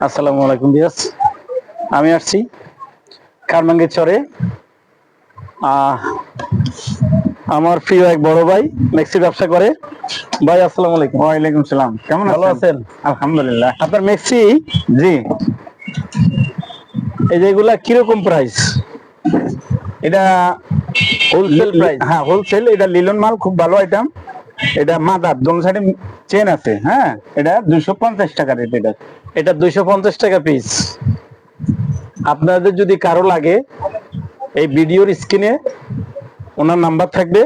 আসসালামু আলাইকুম বিয়াস, আমি আসছি কারমাঙ্গীর চরে। আমার প্রিয় এক বড় ভাই মেক্সি ব্যবসা করে। ভাই আসসালামু আলাইকুম। ওয়ালাইকুম সালাম। কেমন ভালো আছেন? আলহামদুলিল্লাহ। আপনার মেক্সি জি, এই যেগুলা কিরকম প্রাইস? এটা হোলসেল প্রাইস? হ্যাঁ হোলসেল। এটা লিলন মাল, খুব ভালো আইটেম। এটা মাদার দোনো সাইডে চেন আছে। হ্যাঁ, এটা 250 টাকা রেট। এটা 250 টাকা পিস। আপনাদের যদি কারো লাগে, এই ভিডিওর স্ক্রিনে ওনার নাম্বার থাকবে।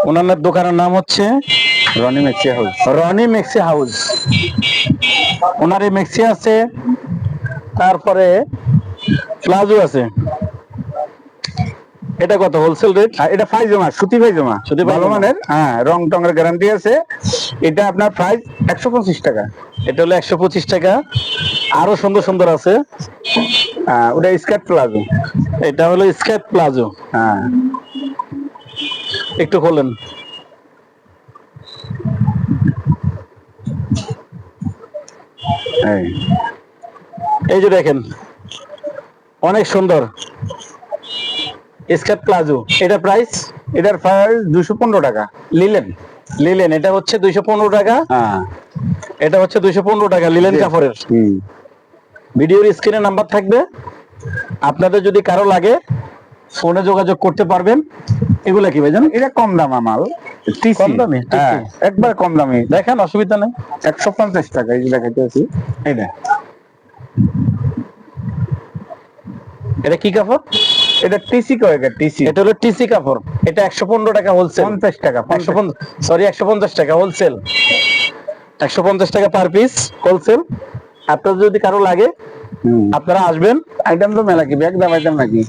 ওনার দোকানের নাম হচ্ছে রনি মেক্সি হাউস। রনি মেক্সি হাউস। ওনার এই মেক্সি আছে, তারপরে প্লাজো আছে। এটা কত হোলসেল রেট? এটা পায়জামা, সুতি পায়জামা, সুতি ভালো পায়জামা। মানের। হ্যাঁ, রং টঙের গ্যারান্টি আছে। এটা আপনার প্রাইস 125 টাকা। এটা হলো 125 টাকা। আরো সুন্দর সুন্দর আছে। ওটা স্কার্ট প্লাজো। এটা হলো স্কার্ট প্লাজো। হ্যাঁ, একটু খোলেন। এই যে দেখেন, অনেক সুন্দর স্কার্ট প্লাজো। এটা প্রাইস? এটার প্রাইস 215 টাকা। লিলেন, লিলেন এটা হচ্ছে 215 টাকা। হ্যাঁ, এটা হচ্ছে 215 টাকা লিলেন কাপড়ের। ভিডিওর স্ক্রিনে নাম্বার থাকবে। আপনাদের যদি কারো লাগে ফোনে যোগাযোগ করতে পারবেন। এগুলা কি ভাইজান? এটা কম দাম মাল। কম দামে? হ্যাঁ, একবার কম দামি। দেখেন, অসুবিধা নেই। 150 টাকা এই যে দেখাইতেছি। এটা এটা কি কাপড়? এটা টিসি কয়, টিসি। এটা হলো টিসি কাপড়। এটা 115 টাকা হোলসেল। 50 টাকা। 150 টাকা হোলসেল। 150 টাকা পার পিস হোলসেল। আপনাদের যদি কারো লাগে আপনারা আসবেন। আইটেম তো মেলা, কি ব্যাগ দাম আইটেম নাকি?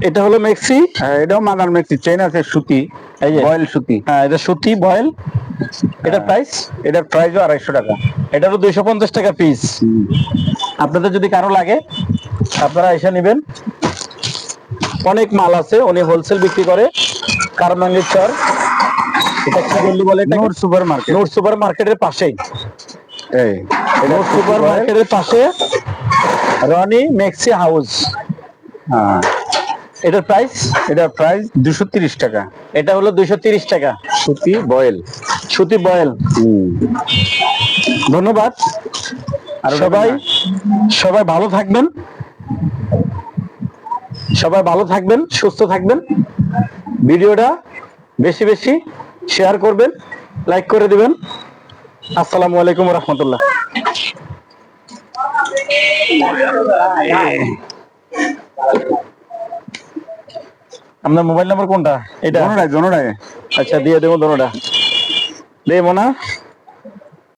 এটা হলো মেক্সি। হ্যাঁ, এটাও মাদার মেক্সি, চেন আছে, সুতি, এই যে বয়েল সুতি। হ্যাঁ, এটা সুতি বয়েল। এটা প্রাইস? এটার প্রাইসও 250 টাকা। এটা হলো 250 টাকা পিস। আপনাদের যদি কারো লাগে আপনারা এসে নেবেন। অনেক মাল আছে, উনি হোলসেল বিক্রি করে। কারমাঙ্গীর চর। এটা কি গলি বলে? এটা নূর সুপার মার্কেট। নূর সুপার মার্কেটের পাশেই। এই নূর সুপার মার্কেটের পাশে রনি মেক্সি হাউস। হ্যাঁ, এটার প্রাইস? এটার প্রাইস 230 টাকা। এটা হলো 230 টাকা। সুতি বয়েল। সুতি বয়েল। ধন্যবাদ। আর সবাই সবাই ভালো থাকবেন, সবাই ভালো থাকবেন, সুস্থ থাকবেন। ভিডিওটা বেশি বেশি শেয়ার করবেন, লাইক করে দিবেন। আসসালামু আলাইকুম ওয়া রাহমাতুল্লাহ। আপনার মোবাইল নাম্বার কোনটা? এটা? দোনোটাই। আচ্ছা, দিয়ে দেবো দোনোটা। দেবো না?